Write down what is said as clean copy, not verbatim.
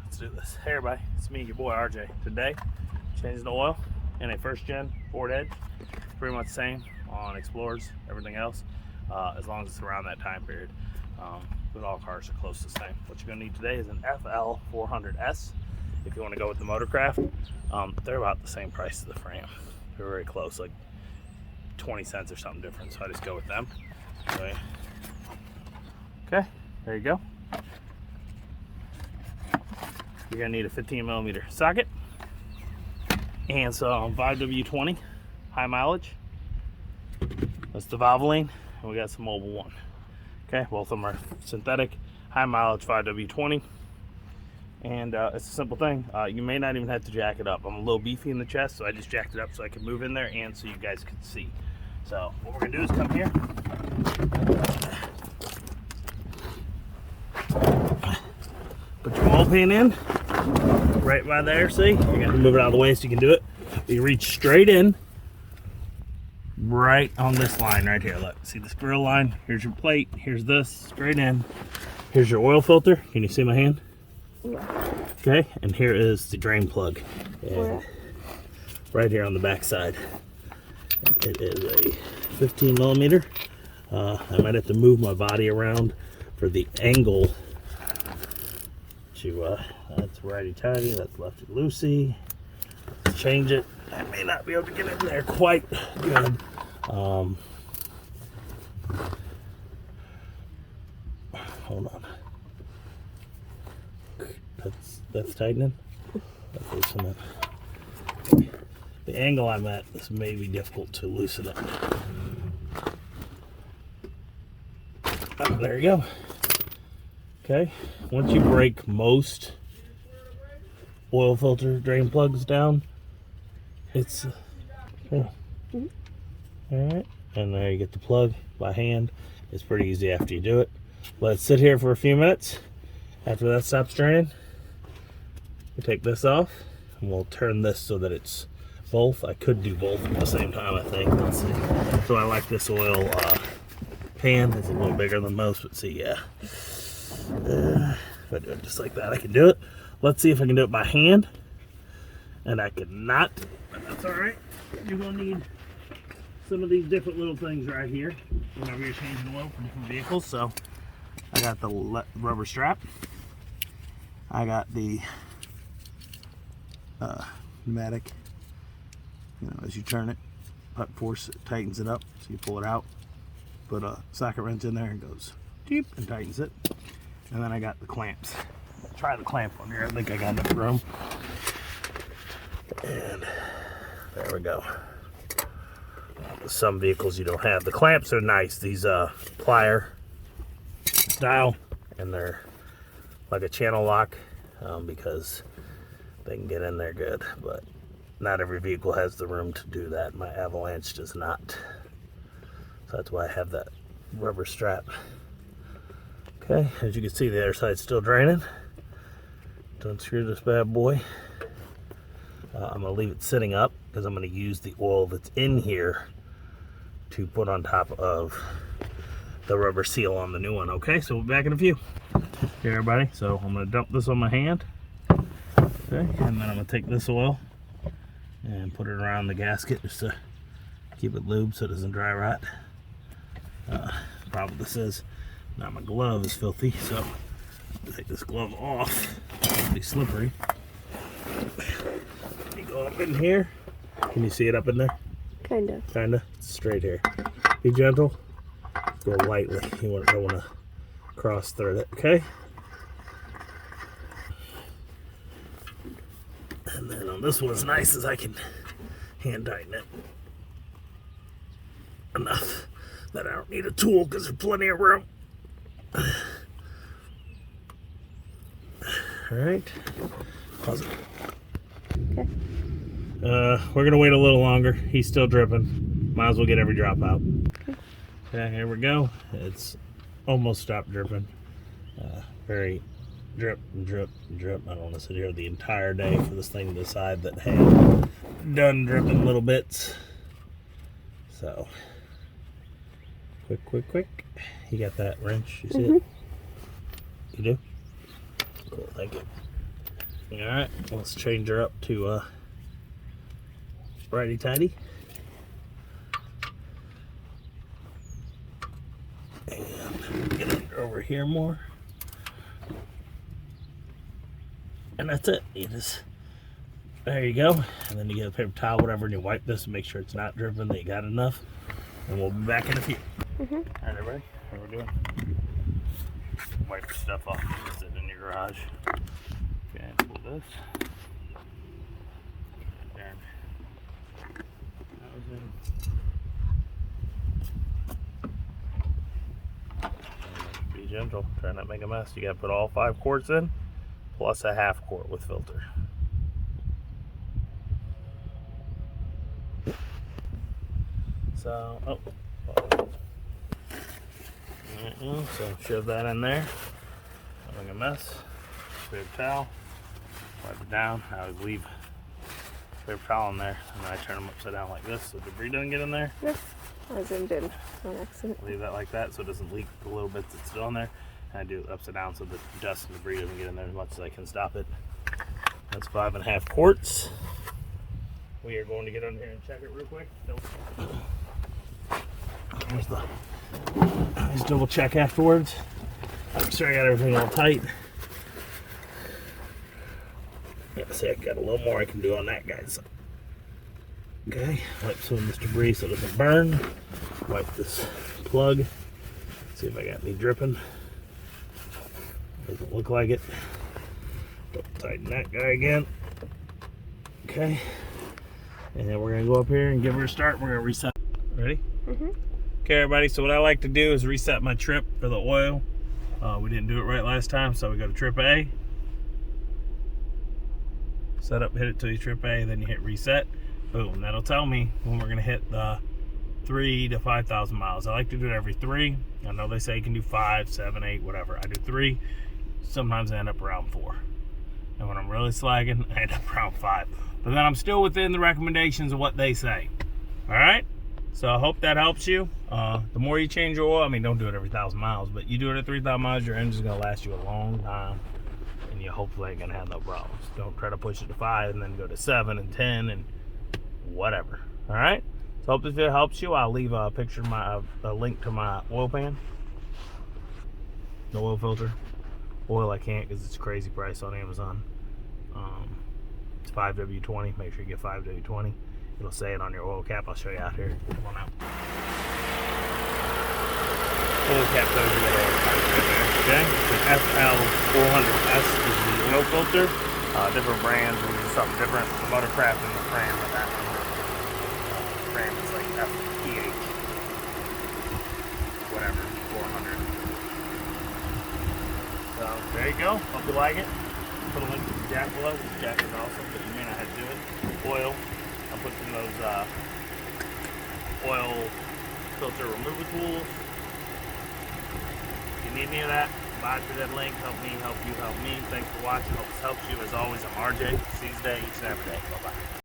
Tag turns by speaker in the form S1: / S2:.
S1: Let's do this. Hey everybody, it's me, your boy RJ. Today, changing the oil in a first gen Ford Edge. Pretty much the same on Explorers, everything else, as long as it's around that time period. But all cars are close to the same. What you're gonna need today is an FL 400S. If you want to go with the Motorcraft, they're about the same price as the frame. They're very close, like 20 cents or something different. So I just go with them. Okay, there you go. You're gonna need a 15mm socket and some 5W20 high mileage. That's the Valvoline, and we got some Mobil 1. Okay, both of them are synthetic, high mileage 5W20, and it's a simple thing. You may not even have to jack it up. I'm a little beefy in the chest, so I just jacked it up so I could move in there and so you guys could see. So what we're gonna do is come here. Put your oil pan in. Right by there, see? You're gonna move it out of the way so you can do it. You reach straight in, right on this line right here. Look, see this grill line? Here's your plate. Here's this, straight in. Here's your oil filter. Can you see my hand?
S2: Yeah.
S1: Okay, and here is the drain plug. And right here on the back side. It is a 15mm. I might have to move my body around for the angle. That's righty-tighty, that's lefty-loosey. Let's change it. I may not be able to get in there quite good. Hold on. That's tightening. That's loosening. The angle I'm at, this may be difficult to loosen it. Oh, there you go. Okay, once you break most oil filter drain plugs down, it's all right, and there you get the plug by hand. It's pretty easy after you do it. Let it sit here for a few minutes. After that stops draining, we take this off and we'll turn this so that it's both. I could do both at the same time, I think. Let's see. So I like this oil pan. It's a little bigger than most, but see, yeah. If I do it just like that, I can do it. Let's see if I can do it by hand. And I could not, but that's all right. You're gonna need some of these different little things right here whenever you're changing oil for different vehicles. So I got the rubber strap. I got the pneumatic. You know, as you turn it, putt force, it tightens it up. So you pull it out, put a socket wrench in there, and goes deep and tightens it. And then I got the clamps. Try the clamp on here. I think I got enough room. And there we go. Some vehicles you don't have. The clamps are nice. These plier style, and they're like a channel lock because they can get in there good. But not every vehicle has the room to do that. My Avalanche does not. So that's why I have that rubber strap. Okay, as you can see, the other side's still draining. Don't screw this bad boy. I'm gonna leave it sitting up because I'm gonna use the oil that's in here to put on top of the rubber seal on the new one. Okay, so we'll be back in a few. Okay, everybody, so I'm gonna dump this on my hand. Okay, and then I'm gonna take this oil and put it around the gasket just to keep it lubed so it doesn't dry rot. Problem with this is, now my glove is filthy, so I'll take this glove off. It'll be slippery. You go up in here. Can you see it up in there?
S2: Kinda.
S1: Kinda. It's straight here. Be gentle. Go lightly. You don't want to cross thread it, okay? And then on this one, as nice as I can hand tighten it. Enough that I don't need a tool because there's plenty of room. Alright. Pause it.
S2: Okay.
S1: We're gonna wait a little longer. He's still dripping. Might as well get every drop out. Okay, here we go. It's almost stopped dripping. Very drip and drip and drip. I don't want to sit here the entire day for this thing to decide that, hey, done dripping little bits. So, quick. You got that wrench? You see it? You do? Cool, thank you. All right, let's change her up to righty tighty. And get under over here more. And that's it. You just, there you go. And then you get a paper towel, whatever, and you wipe this and make sure it's not dripping, that you got enough. And we'll be back in a few. All right, everybody, what we're doing? Wipe your stuff off. Just sit in your garage. Okay, pull this. There. That was in. Be gentle. Try not to make a mess. You got to put all 5 quarts in, plus a half quart with filter. So, so shove that in there. Not make a mess. Paper towel. Wipe it down. I would leave paper towel in there, and then I turn them upside down like this so debris doesn't get in there.
S2: Yes, I zoomed in on accident.
S1: Leave that like that so it doesn't leak the little bits that's still in there. And I do it upside down so the dust and debris doesn't get in there as much as I can stop it. That's 5.5 quarts. We are going to get under here and check it real quick. Let's double check afterwards. I'm sure I got everything all tight. Yeah, see, I got a little more I can do on that, guys. Okay, wipe some of this debris so it doesn't burn. Wipe this plug. See if I got any dripping. Doesn't look like it. Tighten that guy again. Okay. And then we're gonna go up here and give her a start. We're gonna reset. Ready? Okay, everybody. So what I like to do is reset my trip for the oil. We didn't do it right last time, so we go to trip A. Set up, hit it till you trip A, then you hit reset. Boom. That'll tell me when we're gonna hit the 3 to 5,000 miles. I like to do it every 3. I know they say you can do 5, 7, 8, whatever. I do 3. Sometimes I end up around 4. And when I'm really slagging, I end up around 5. But then I'm still within the recommendations of what they say. All right? So I hope that helps you. The more you change your oil, I mean, don't do it every 1,000 miles, but you do it at 3,000 miles, your engine's gonna last you a long time, and you hopefully ain't gonna have no problems. Don't try to push it to 5 and then go to 7 and 10 and whatever. All right? So hope this video helps you. I'll leave a picture of my, a link to my oil pan. The oil filter. Oil I can't because it's a crazy price on Amazon. It's 5W20. Make sure you get 5W20. It'll say it on your oil cap. I'll show you out here. Come on out. Oil cap tells you what oil type right there. Okay? The FL400S is the oil filter. Different brands will use something different. The Motorcraft and the Fram of that one. Fram is like FPH. Whatever. 400. So there you go. Hope you like it. Put a link to the jack below. The jack is awesome, but you may not have to do it. Oil. I'll put some of those oil filter removal tools. If you need any of that, buy through that link. Help me, help you, help me. Thanks for watching. Hope this helps you. As always, I'm RJ. See you today, each and every day. Bye-bye.